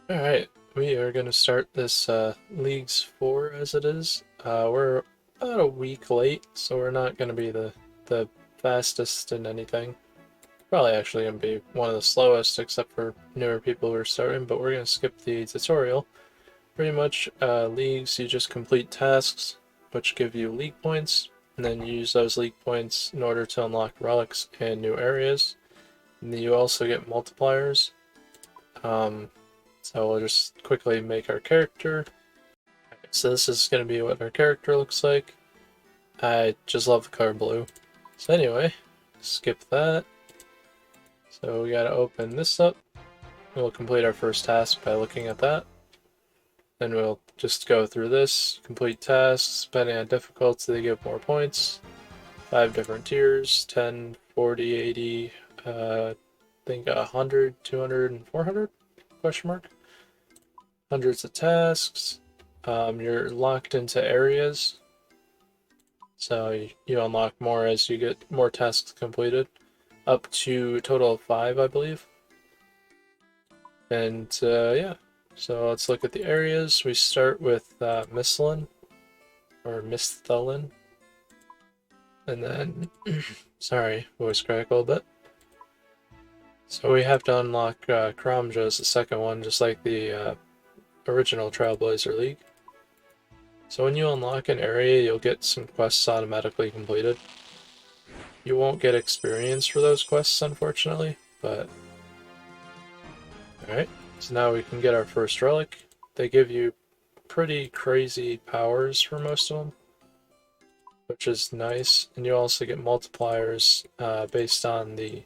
Alright, we are going to start this Leagues 4 as it is. We're about a week late, so we're not going to be the fastest in anything. Probably actually going to be one of the slowest, except for newer people who are starting, but we're going to skip the tutorial. Pretty much, Leagues, you just complete tasks, which give you league points, and then you use those league points in order to unlock relics and new areas. And then you also get multipliers. Um, so we'll just quickly make our character. So this is going to be what our character looks like. I just love the color blue. So anyway, skip that. So we gotta open this up. We'll complete our first task by looking at that. Then we'll just go through this, complete tasks, depending on difficulty they give more points. 5 different tiers, 10, 40, 80, I think 100, 200, and 400? Question mark. Hundreds of tasks. You're locked into areas, so you unlock more as you get more tasks completed, up to a total of 5, I believe. And yeah, so let's look at the areas. We start with Mistlin, or Misthalin, and then, sorry, voice crack a little bit. So we have to unlock Kramja as the second one, just like the original Trailblazer League. So when you unlock an area, you'll get some quests automatically completed. You won't get experience for those quests, unfortunately, but... Alright, so now we can get our first relic. They give you pretty crazy powers for most of them, which is nice. And you also get multipliers based on the...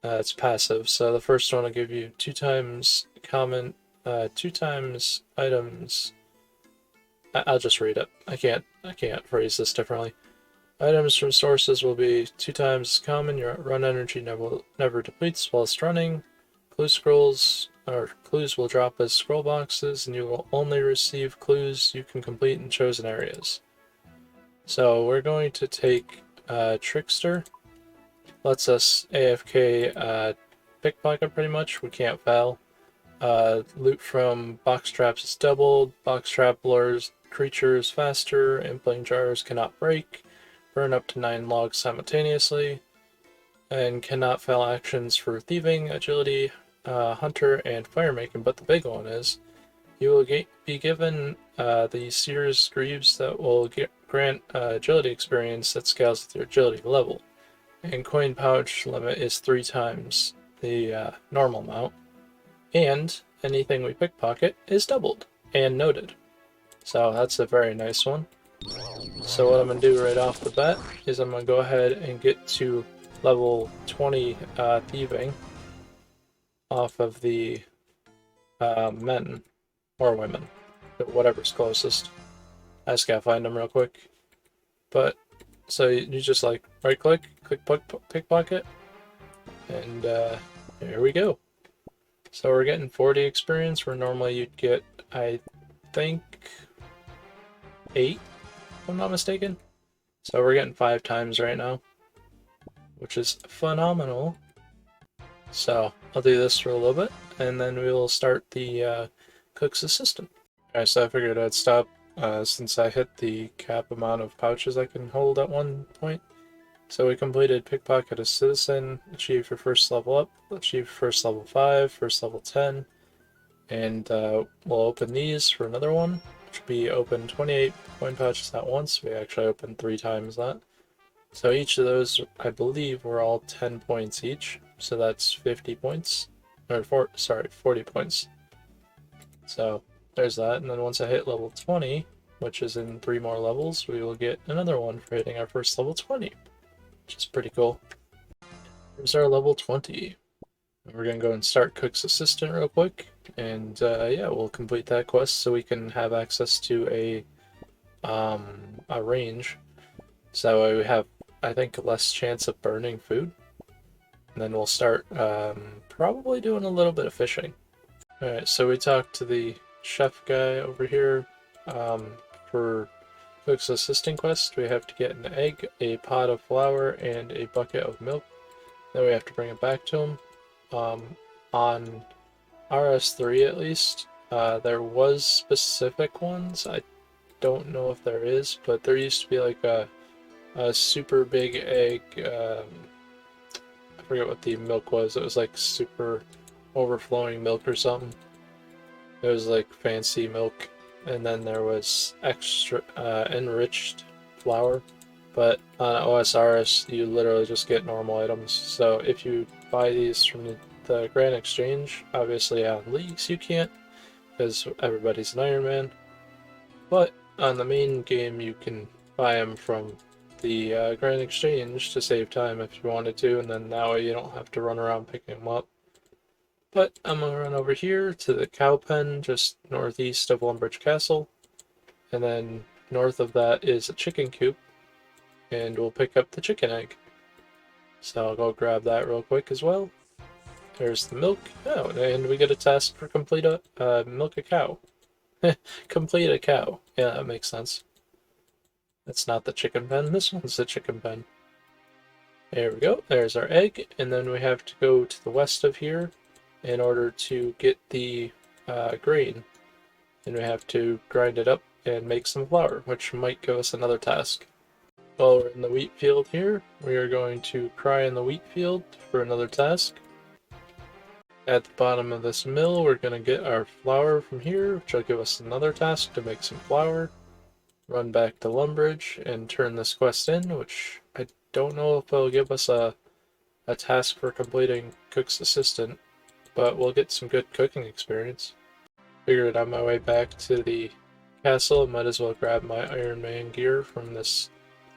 it's passive, so the first one will give you 2 times common, 2 times items... I'll just read it. I can't phrase this differently. Items from sources will be 2 times common. Your run energy never depletes whilst running. Clues will drop as scroll boxes, and you will only receive clues you can complete in chosen areas. So we're going to take Trickster. Lets us AFK pickpocket pretty much. We can't fail. Loot from box traps is doubled. Box trap lures creatures faster. Impling jars cannot break. Burn up to 9 logs simultaneously. And cannot fail actions for thieving, agility, hunter, and firemaking. But the big one is you will be given the Seer's Greaves that will grant agility experience that scales with your agility level. And coin pouch limit is 3 times the normal amount. And anything we pickpocket is doubled and noted. So that's a very nice one. So what I'm going to do right off the bat is I'm going to go ahead and get to level 20 thieving off of the men or women, whatever's closest. I just gotta find them real quick. But so you just like right click pickpocket, and here we go. So we're getting 40 experience where normally you'd get, I think, 8, if I'm not mistaken. So we're getting 5 times right now, which is phenomenal. So I'll do this for a little bit, and then we will start the cook's assistant. Alright, so I figured I'd stop since I hit the cap amount of pouches I can hold at one point. So we completed Pickpocket a Citizen, achieved your first level up, achieved first level 5, first level 10, and we'll open these for another one, which will be open 28 coin pouches at once. We actually opened 3 times that. So each of those, I believe, were all 10 points each, so that's 50 points, or 40 points. So there's that, and then once I hit level 20, which is in 3 more levels, we will get another one for hitting our first level 20. Which is pretty cool. Here's our level 20. We're gonna go and start Cook's Assistant real quick, and yeah, we'll complete that quest so we can have access to a range. So that way we have, I think, less chance of burning food. And then we'll start probably doing a little bit of fishing. Alright, so we talked to the chef guy over here for Cook's Assistant quest. We have to get an egg, a pot of flour, and a bucket of milk. Then we have to bring it back to him. On RS3 at least. There was specific ones. I don't know if there is, but there used to be like a super big egg. I forget what the milk was. It was like super overflowing milk or something. It was like fancy milk. And then there was extra enriched flour. But on OSRS, you literally just get normal items. So if you buy these from the Grand Exchange, obviously on Leagues you can't, because everybody's an Iron Man. But on the main game, you can buy them from the Grand Exchange to save time if you wanted to, and then that way you don't have to run around picking them up. But I'm gonna run over here to the cow pen just northeast of Lumbridge Castle, and then north of that is a chicken coop, and we'll pick up the chicken egg. So I'll go grab that real quick as well. There's the milk. Oh, and we get a task for complete a milk a cow. Complete a cow. Yeah, that makes sense. That's not the chicken pen. This one's the chicken pen. There we go. There's our egg, and then we have to go to the west of here in order to get the grain, and we have to grind it up and make some flour, which might give us another task. While we're in the wheat field here, we are going to pry in the wheat field for another task. At the bottom of this mill, we're going to get our flour from here, which will give us another task to make some flour. Run back to Lumbridge and turn this quest in, which I don't know if it'll give us a task for completing Cook's Assistant, but we'll get some good cooking experience. Figured on my way back to the castle, I might as well grab my Iron Man gear from this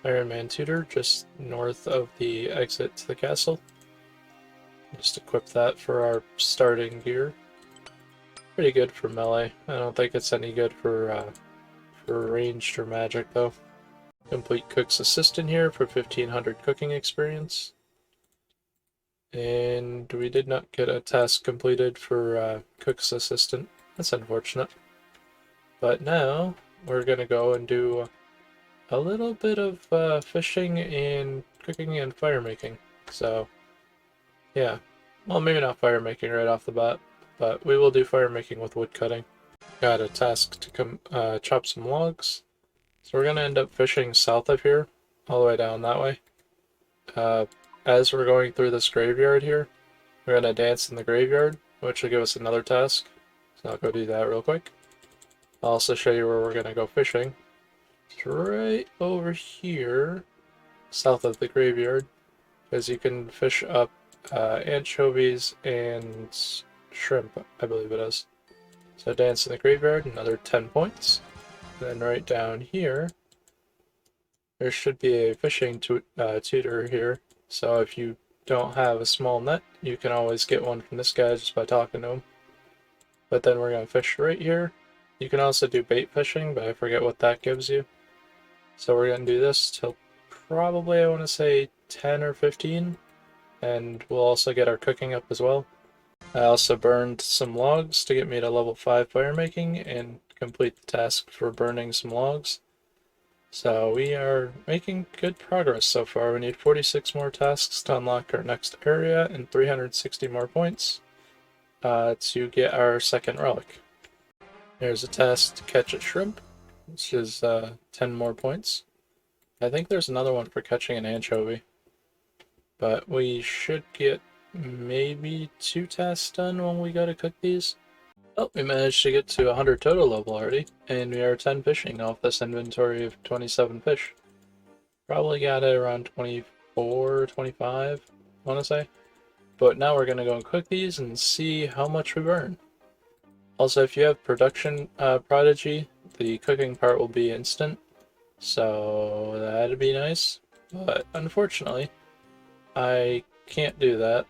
Iron Man tutor just north of the exit to the castle. Just equip that for our starting gear. Pretty good for melee. I don't think it's any good for ranged or magic though. Complete Cook's Assistant here for 1500 cooking experience. And we did not get a task completed for Cook's Assistant. That's unfortunate. But now we're gonna go and do a little bit of fishing and cooking and fire making. So yeah, well, maybe not fire making right off the bat, but we will do fire making with wood cutting. Got a task to come chop some logs. So we're gonna end up fishing south of here, all the way down that way. As we're going through this graveyard here, we're gonna dance in the graveyard, which will give us another task. So I'll go do that real quick. I'll also show you where we're gonna go fishing. It's right over here, south of the graveyard, because you can fish up anchovies and shrimp, I believe it is. So dance in the graveyard, another 10 points. Then right down here, there should be a fishing tutor here. So if you don't have a small net, you can always get one from this guy just by talking to him. But then we're going to fish right here. You can also do bait fishing, but I forget what that gives you. So we're going to do this till probably, I want to say 10 or 15. And we'll also get our cooking up as well. I also burned some logs to get me to level 5 fire making and complete the task for burning some logs. So we are making good progress so far. We need 46 more tasks to unlock our next area and 360 more points to get our second relic. There's a task to catch a shrimp, which is 10 more points. I think there's another one for catching an anchovy. But we should get maybe 2 tasks done when we go to cook these. Oh, we managed to get to 100 total level already, and we are 10 fishing off this inventory of 27 fish. Probably got it around 24, 25, I want to say. But now we're going to go and cook these and see how much we burn. Also, if you have production prodigy, the cooking part will be instant, so that'd be nice. But unfortunately, I can't do that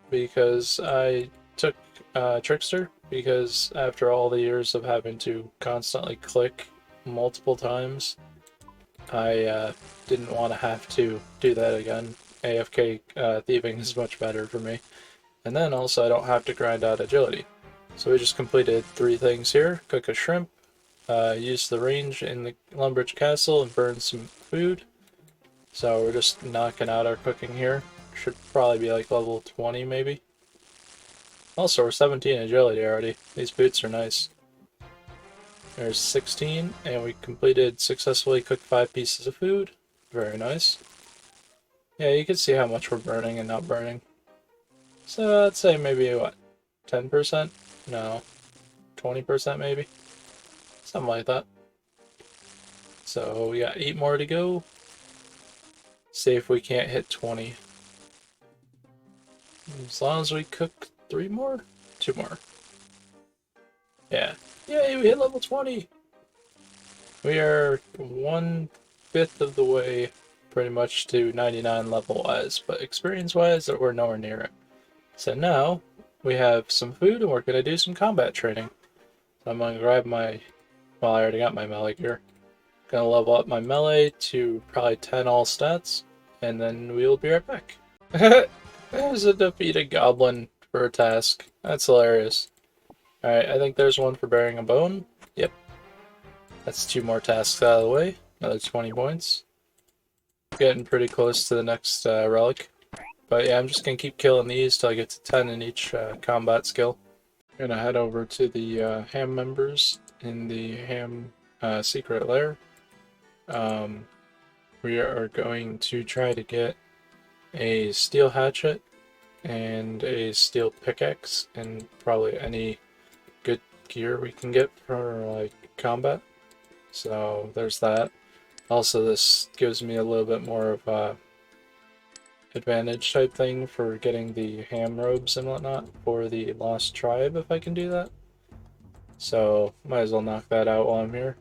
because I took Trickster, because after all the years of having to constantly click multiple times, I didn't want to have to do that again. AFK thieving is much better for me. And then also I don't have to grind out agility. So we just completed 3 things here. Cook a shrimp, use the range in the Lumbridge Castle and burn some food. So we're just knocking out our cooking here. Should probably be like level 20 maybe. Also, we're 17 agility already. These boots are nice. There's 16, and we completed successfully cooked 5 pieces of food. Very nice. Yeah, you can see how much we're burning and not burning. So I'd say maybe, what, 10%? No, 20% maybe? Something like that. So we got 8 more to go. See if we can't hit 20. As long as we cook 3 more? 2 more. Yeah. Yay, we hit level 20! We are 1/5 of the way pretty much to 99 level-wise, but experience-wise, we're nowhere near it. So now, we have some food and we're going to do some combat training. So I'm going to grab my, well, I already got my melee gear. Going to level up my melee to probably 10 all stats, and then we'll be right back. There's a defeated goblin for a task. That's hilarious. Alright, I think there's one for bearing a bone. Yep. That's 2 more tasks out of the way. Another 20 points. Getting pretty close to the next relic. But yeah, I'm just going to keep killing these till I get to 10 in each combat skill. I'm going to head over to the ham members in the ham secret lair. We are going to try to get a steel hatchet and a steel pickaxe and probably any good gear we can get for like combat. So there's that. Also, this gives me a little bit more of a advantage type thing for getting the ham robes and whatnot for the Lost Tribe if I can do that. So might as well knock that out while I'm here.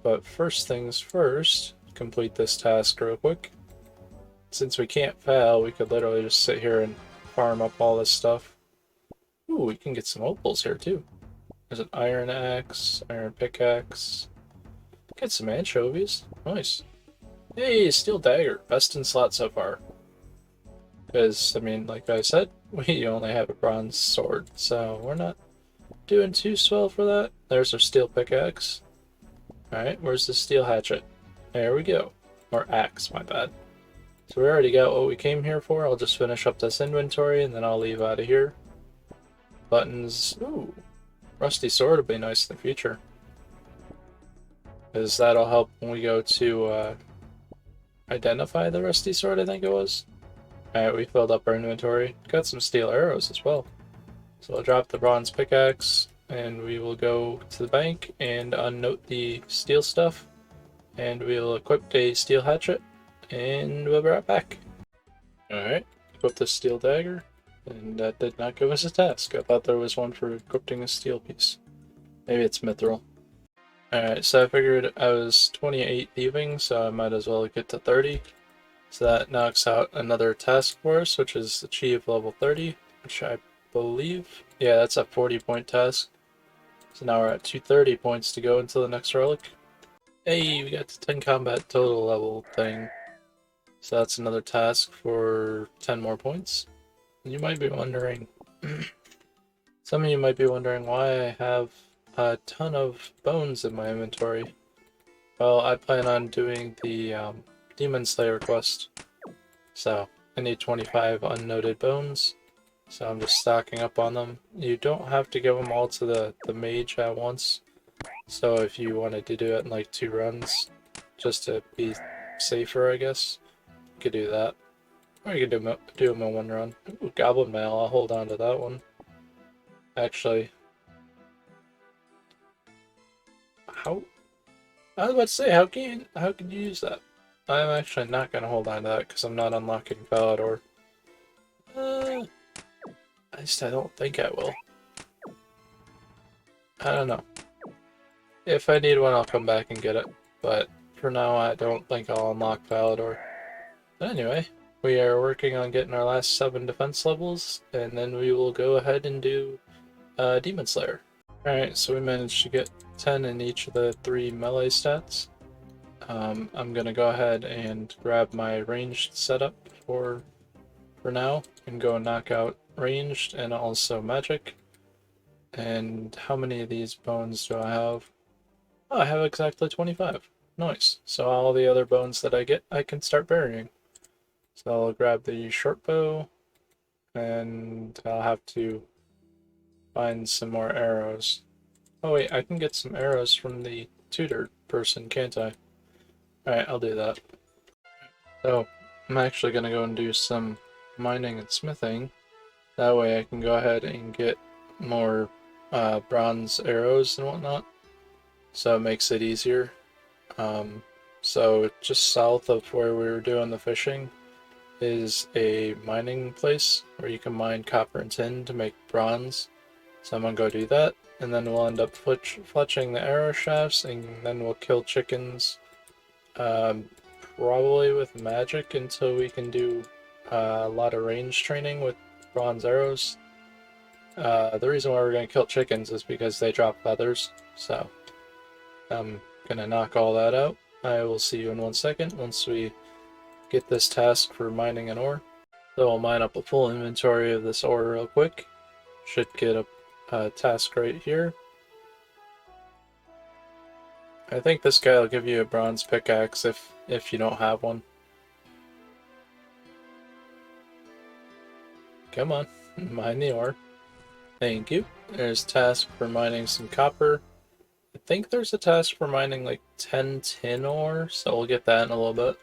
But first things first, complete this task real quick. Since we can't fail, we could literally just sit here and farm up all this stuff. Ooh, we can get some opals here too. There's an iron axe, iron pickaxe. Get some anchovies. Nice. Hey, steel dagger. Best in slot so far. Because, I mean, like I said, we only have a bronze sword, so we're not doing too swell for that. There's our steel pickaxe. Alright, where's the steel hatchet? There we go. Or axe, my bad. So we already got what we came here for. I'll just finish up this inventory and then I'll leave out of here. Buttons. Ooh. Rusty sword will be nice in the future. Because that'll help when we go to identify the rusty sword, I think it was. Alright, we filled up our inventory. Got some steel arrows as well. So I'll drop the bronze pickaxe and we will go to the bank and unnote the steel stuff. And we'll equip a steel hatchet and we'll be right back. Alright, equip the steel dagger. And that did not give us a task. I thought there was one for equipping a steel piece. Maybe it's mithril. Alright, so I figured I was 28 thieving, so I might as well get to 30. So that knocks out another task for us, which is achieve level 30, which I believe, yeah, that's a 40-point task. So now we're at 230 points to go until the next relic. Hey, we got the 10 combat total level thing. So that's another task for 10 more points. And you might be wondering, some of you might be wondering why I have a ton of bones in my inventory. Well, I plan on doing the Demon Slayer quest. So I need 25 unnoted bones. So I'm just stocking up on them. You don't have to give them all to the mage at once. So if you wanted to do it in like 2 runs, just to be safer, I guess, you could do that. Or you could do them in 1 run. Ooh, Goblin Mail, I'll hold on to that one. Actually, how? I was about to say, how can you use that? I'm actually not gonna hold on to that because I'm not unlocking Falador. At least I don't think I will. I don't know. If I need one, I'll come back and get it. But for now, I don't think I'll unlock Falador. But anyway, we are working on getting our last 7 defense levels, and then we will go ahead and do Demon Slayer. Alright, so we managed to get 10 in each of the 3 melee stats. I'm gonna go ahead and grab my ranged setup for now, and go and knock out ranged and also magic. And how many of these bones do I have? Oh, I have exactly 25. Nice. So all the other bones that I get, I can start burying. So I'll grab the short bow, and I'll have to find some more arrows. Oh wait, I can get some arrows from the tutor person, can't I? Alright, I'll do that. So, I'm actually gonna go and do some mining and smithing. That way I can go ahead and get more bronze arrows and whatnot. So it makes it easier. So just south of where we were doing the fishing is a mining place where you can mine copper and tin to make bronze. So I'm gonna go do that, and then we'll end up fletching the arrow shafts, and then we'll kill chickens, probably with magic until we can do a lot of range training with bronze arrows. The reason why we're gonna kill chickens is because they drop feathers, so I'm gonna knock all that out. I will see you in 1 second once we get this task for mining an ore. So I'll mine up a full inventory of this ore real quick. Should get a task right here. I think this guy will give you a bronze pickaxe if you don't have one. Come on, mine the ore. Thank you. There's a task for mining some copper. I think there's a task for mining like 10 tin ore, so we'll get that in a little bit.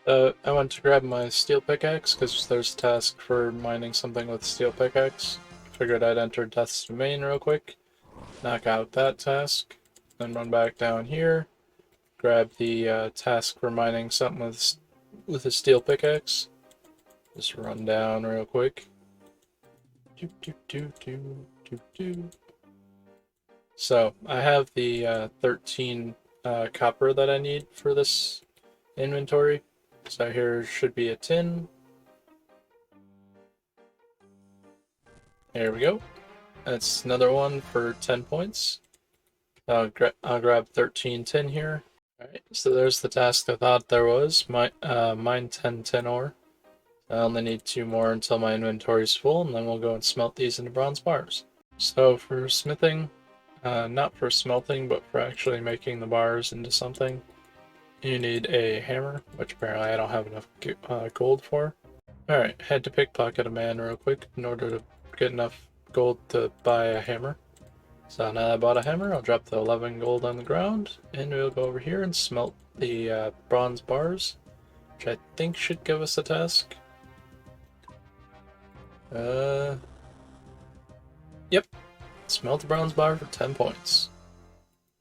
I went to grab my steel pickaxe because there's a task for mining something with steel pickaxe. Figured I'd enter Death's Domain real quick, knock out that task, then run back down here, grab the task for mining something with a steel pickaxe. Just run down real quick. So I have the 13 copper that I need for this inventory. So here should be a tin. There we go. That's another one for 10 points. I'll grab 13 tin here. Alright, so there's the task I thought there was. Mine 10 tin ore. I only need 2 more until my inventory's full, and then we'll go and smelt these into bronze bars. So for smithing, not for smelting, but for actually making the bars into something, you need a hammer, which apparently I don't have enough gold for. Alright, had to pickpocket a man real quick in order to get enough gold to buy a hammer. So now that I bought a hammer, I'll drop the 11 gold on the ground, and we'll go over here and smelt the bronze bars, which I think should give us a task. Yep. Smelt a bronze bar for 10 points.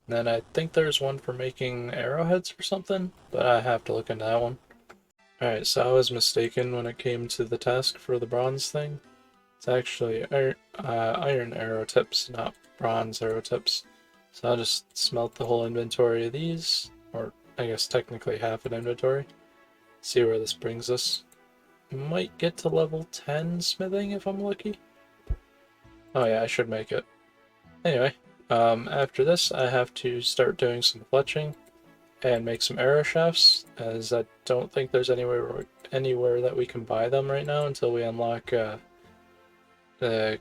And then I think there's one for making arrowheads or something, but I have to look into that one. Alright, so I was mistaken when it came to the task for the bronze thing. It's actually iron arrow tips, not bronze arrow tips. So I'll just smelt the whole inventory of these, or I guess technically half an inventory. See where this brings us. Might get to level 10 smithing if I'm lucky. Oh yeah, I should make it. Anyway, after this I have to start doing some fletching and make some arrow shafts, as I don't think there's anywhere that we can buy them right now until we unlock what is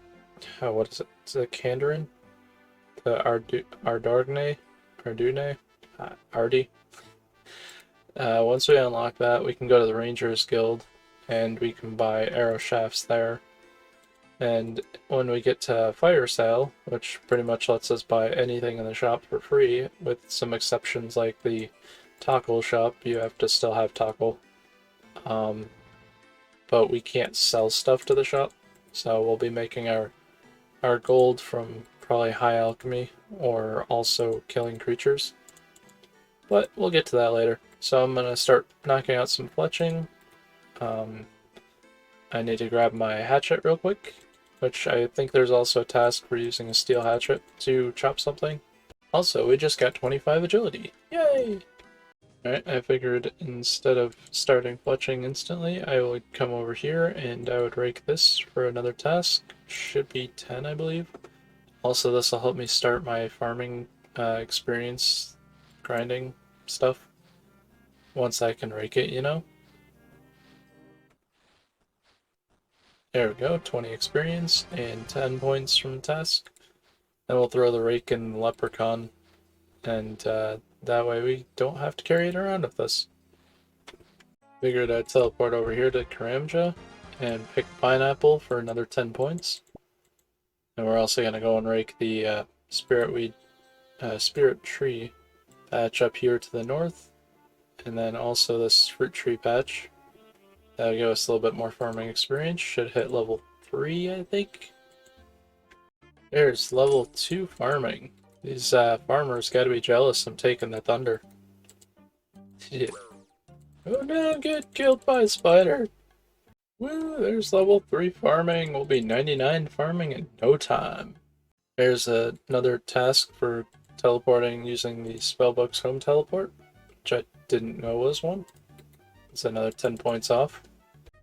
it? It's the Kandarin? The Ardi. Once we unlock that, we can go to the Rangers Guild and we can buy arrow shafts there. And when we get to Fire Sale, which pretty much lets us buy anything in the shop for free, with some exceptions like the tackle shop, you have to still have tackle. But we can't sell stuff to the shop, so we'll be making our gold from probably high alchemy or also killing creatures. But we'll get to that later. So I'm gonna start knocking out some fletching. I need to grab my hatchet real quick, which I think there's also a task for using a steel hatchet to chop something. Also, we just got 25 agility. Yay! Alright, I figured instead of starting fletching instantly, I would come over here and I would rake this for another task. Should be 10, I believe. Also, this will help me start my farming experience grinding stuff once I can rake it, you know? There we go, 20 experience and 10 points from the task. Then we'll throw the rake in the leprechaun, and that way we don't have to carry it around with us. Figured I'd teleport over here to Karamja and pick pineapple for another 10 points. And we're also going to go and rake the spirit tree patch up here to the north, and then also this fruit tree patch. That'll give us a little bit more farming experience. Should hit level 3, I think. There's level 2 farming. These farmers gotta be jealous I'm taking the thunder. Yeah. Oh no, get killed by a spider! Woo, there's level 3 farming. We'll be 99 farming in no time. There's another task for teleporting using the Spellbook's home teleport, which I didn't know was one. It's another 10 points off.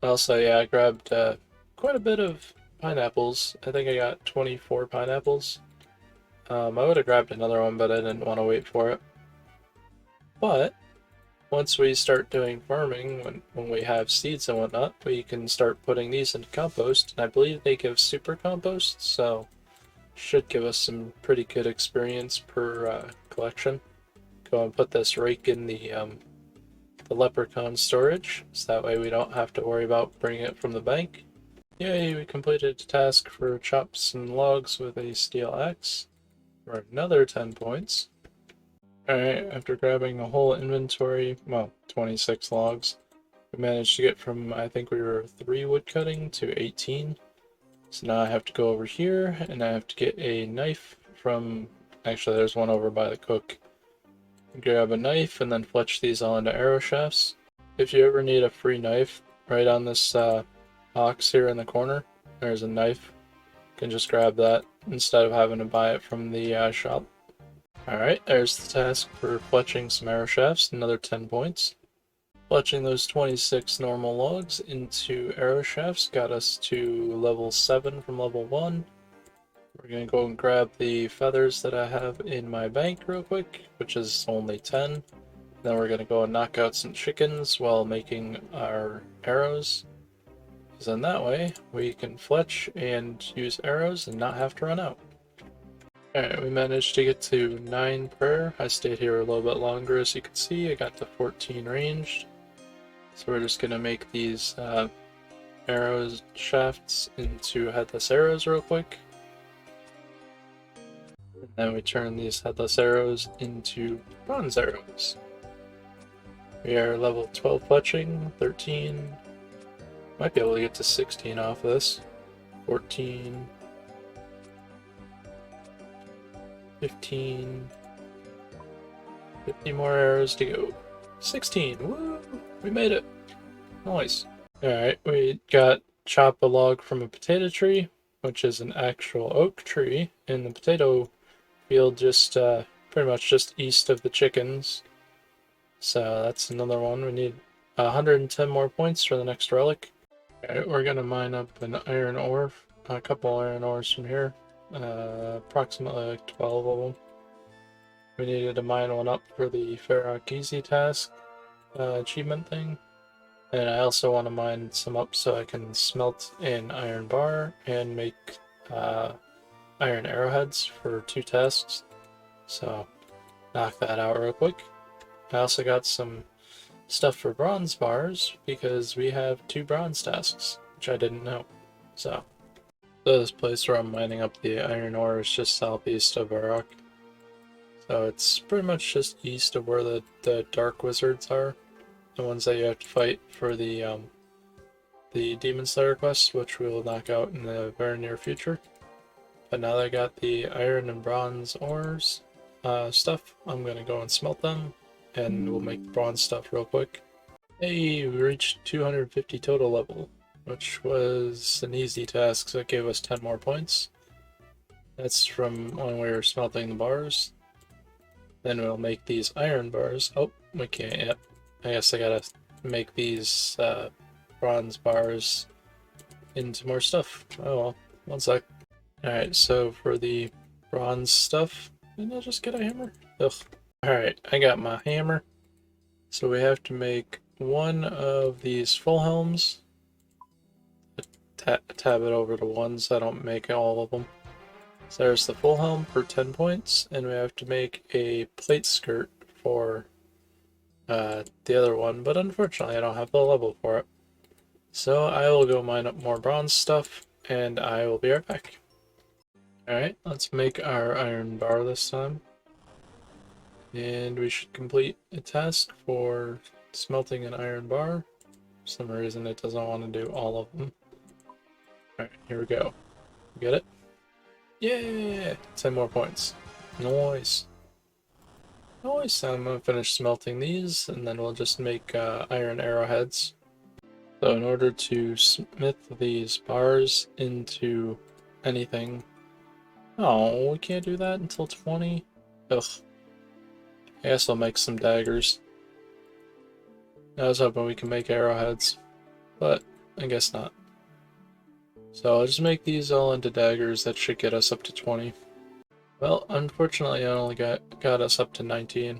Also, yeah, I grabbed quite a bit of pineapples. I think I got 24 pineapples. I would have grabbed another one, but I didn't want to wait for it. But once we start doing farming, when we have seeds and whatnot, we can start putting these into compost, and I believe they give super compost, so should give us some pretty good experience per collection. Go and put this rake in the leprechaun storage, so that way we don't have to worry about bringing it from the bank. Yay, we completed a task for chops and logs with a steel axe for another 10 points. Alright, after grabbing the whole inventory, well, 26 logs, we managed to get from, I think we were 3 wood cutting to 18. So now I have to go over here, and I have to get a knife from, actually there's one over by the cook. Grab a knife and then fletch these all into arrow shafts. If you ever need a free knife, right on this box here in the corner, there's a knife. You can just grab that instead of having to buy it from the shop. Alright, there's the task for fletching some arrow shafts, another 10 points. Fletching those 26 normal logs into arrow shafts got us to level 7 from level 1. We're going to go and grab the feathers that I have in my bank real quick, which is only 10. Then we're going to go and knock out some chickens while making our arrows. Because then that way we can fletch and use arrows and not have to run out. Alright, we managed to get to 9 prayer. I stayed here a little bit longer, as you can see. I got to 14 ranged. So we're just going to make these arrows shafts into headless arrows real quick. And then we turn these headless arrows into bronze arrows. We are level 12 fletching, 13. Might be able to get to 16 off this. 14. 15. 50 more arrows to go. 16. Woo! We made it. Nice. Alright, we got chop a log from a potato tree, which is an actual oak tree in the potato field, just pretty much just east of the chickens. So that's another one. We need 110 more points for the next relic. Alright, we're gonna mine up an iron ore, a couple iron ores from here. Approximately like 12 of them. We needed to mine one up for the Farrock Easy task achievement thing. And I also want to mine some up so I can smelt an iron bar and make iron arrowheads for 2 tasks. So knock that out real quick. I also got some stuff for bronze bars because we have 2 bronze tasks, which I didn't know. So this place where I'm mining up the iron ore is just southeast of Varrock. So it's pretty much just east of where the dark wizards are. The ones that you have to fight for the Demon Slayer quest, which we will knock out in the very near future. But now that I got the iron and bronze ores stuff, I'm going to go and smelt them, and we'll make bronze stuff real quick. Hey, we reached 250 total level, which was an easy task, so it gave us 10 more points. That's from when we were smelting the bars. Then we'll make these iron bars. Oh, we can't yet. I guess I gotta make these bronze bars into more stuff. Oh well, one sec. Alright, so for the bronze stuff, didn't I just get a hammer? Ugh. Alright, I got my hammer. So we have to make one of these full helms. Tab it over to 1 so I don't make all of them. So there's the full helm for 10 points, and we have to make a plate skirt for the other one, but unfortunately I don't have the level for it. So I will go mine up more bronze stuff, and I will be right back. Alright, let's make our iron bar this time. And we should complete a task for smelting an iron bar. For some reason it doesn't want to do all of them. Alright, here we go. Get it? Yeah! 10 more points. Nice. Nice. I'm gonna finish smelting these, and then we'll just make iron arrowheads. So in order to smith these bars into anything... Oh, we can't do that until 20? Ugh. I guess I'll make some daggers. I was hoping we can make arrowheads, but I guess not. So I'll just make these all into daggers. That should get us up to 20. Well, unfortunately I only got us up to 19.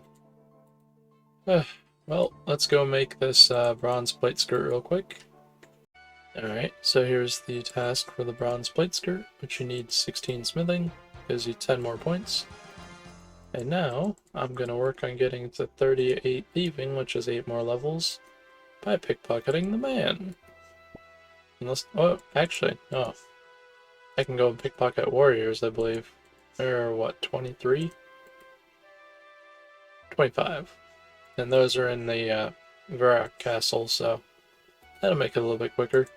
Well, let's go make this bronze plate skirt real quick. Alright, so here's the task for the bronze plate skirt, which you need 16 smithing, gives you 10 more points. And now, I'm going to work on getting to 38 thieving, which is 8 more levels, by pickpocketing the man. Unless, oh, actually, no. I can go and pickpocket warriors, I believe. They're, what, 23? 25. And those are in the Varrock Castle, so that'll make it a little bit quicker.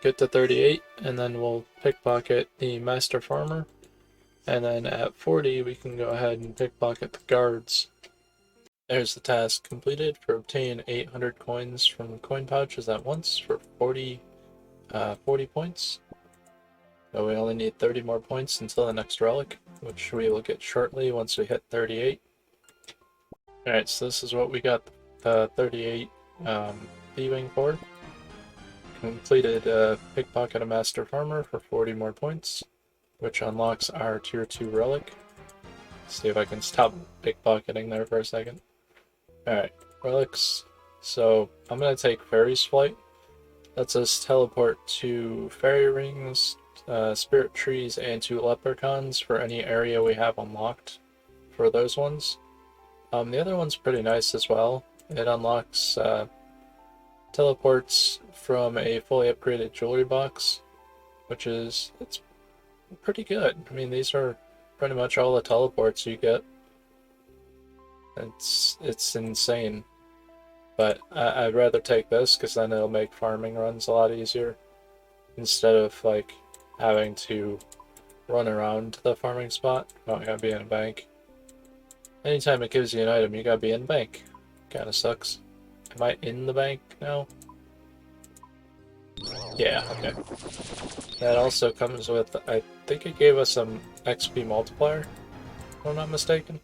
Get to 38, and then we'll pickpocket the Master Farmer. And then at 40, we can go ahead and pickpocket the guards. There's the task completed for obtain 800 coins from coin pouches at once for 40 points. So we only need 30 more points until the next relic, which we will get shortly once we hit 38. Alright, so this is what we got the 38 thieving for. Completed pickpocket a Master Farmer for 40 more points, which unlocks our tier 2 relic. Let's see if I can stop pickpocketing there for a second. Alright, relics. So I'm going to take Fairy's Flight. Lets us teleport to fairy rings, spirit trees, and to leprechauns for any area we have unlocked for those ones. The other one's pretty nice as well. It unlocks teleports from a fully upgraded jewelry box, which is, it's pretty good. I mean, these are pretty much all the teleports you get. It's insane. But I'd rather take this because then it'll make farming runs a lot easier instead of like having to run around to the farming spot. Oh, I gotta be in a bank. Anytime it gives you an item, you gotta be in the bank. Kinda sucks. Am I in the bank now? Yeah, okay. That also comes with, I think it gave us some XP multiplier, if I'm not mistaken.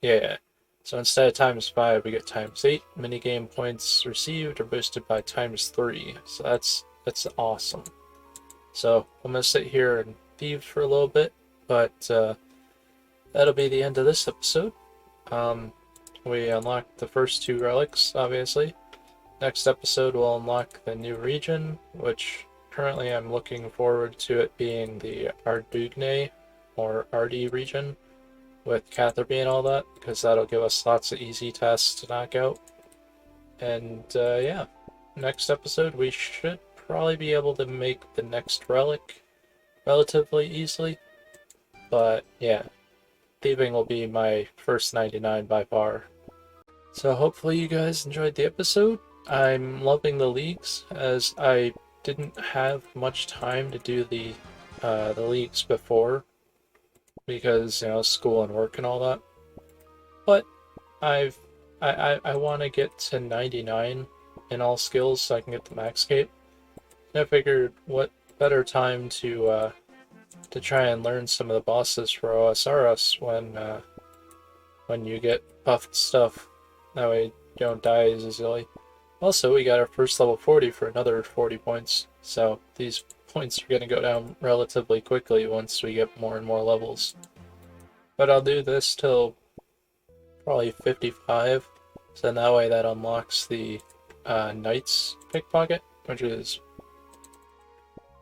Yeah, so instead of ×5, we get ×8. Minigame points received are boosted by ×3, so that's awesome. So I'm going to sit here and thieve for a little bit, but that'll be the end of this episode. We unlocked the first 2 relics, obviously. Next episode we'll unlock the new region, which currently I'm looking forward to it being the Ardugne or RD region with Catherby and all that, because that'll give us lots of easy tasks to knock out. And yeah, next episode we should probably be able to make the next relic relatively easily. But yeah, thieving will be my first 99 by far. So hopefully you guys enjoyed the episode. I'm loving the leagues, as I didn't have much time to do the leagues before because, you know, school and work and all that. But I want to get to 99 in all skills so I can get the max cape. And I figured what better time to try and learn some of the bosses for Osrs when you get buffed stuff. That way you don't die as easily. Also, we got our first level 40 for another 40 points, so these points are going to go down relatively quickly once we get more and more levels. But I'll do this till probably 55, so that way that unlocks the Knight's pickpocket, which is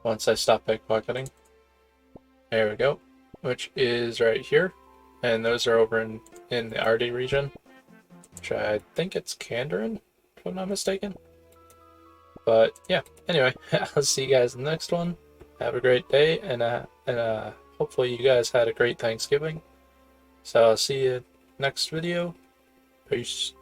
once I stop pickpocketing. There we go, which is right here, and those are over in the RD region, which I think it's Kandarin, if I'm not mistaken. But yeah, anyway, I'll see you guys in the next one. Have a great day, and hopefully you guys had a great Thanksgiving. So I'll see you next video. Peace.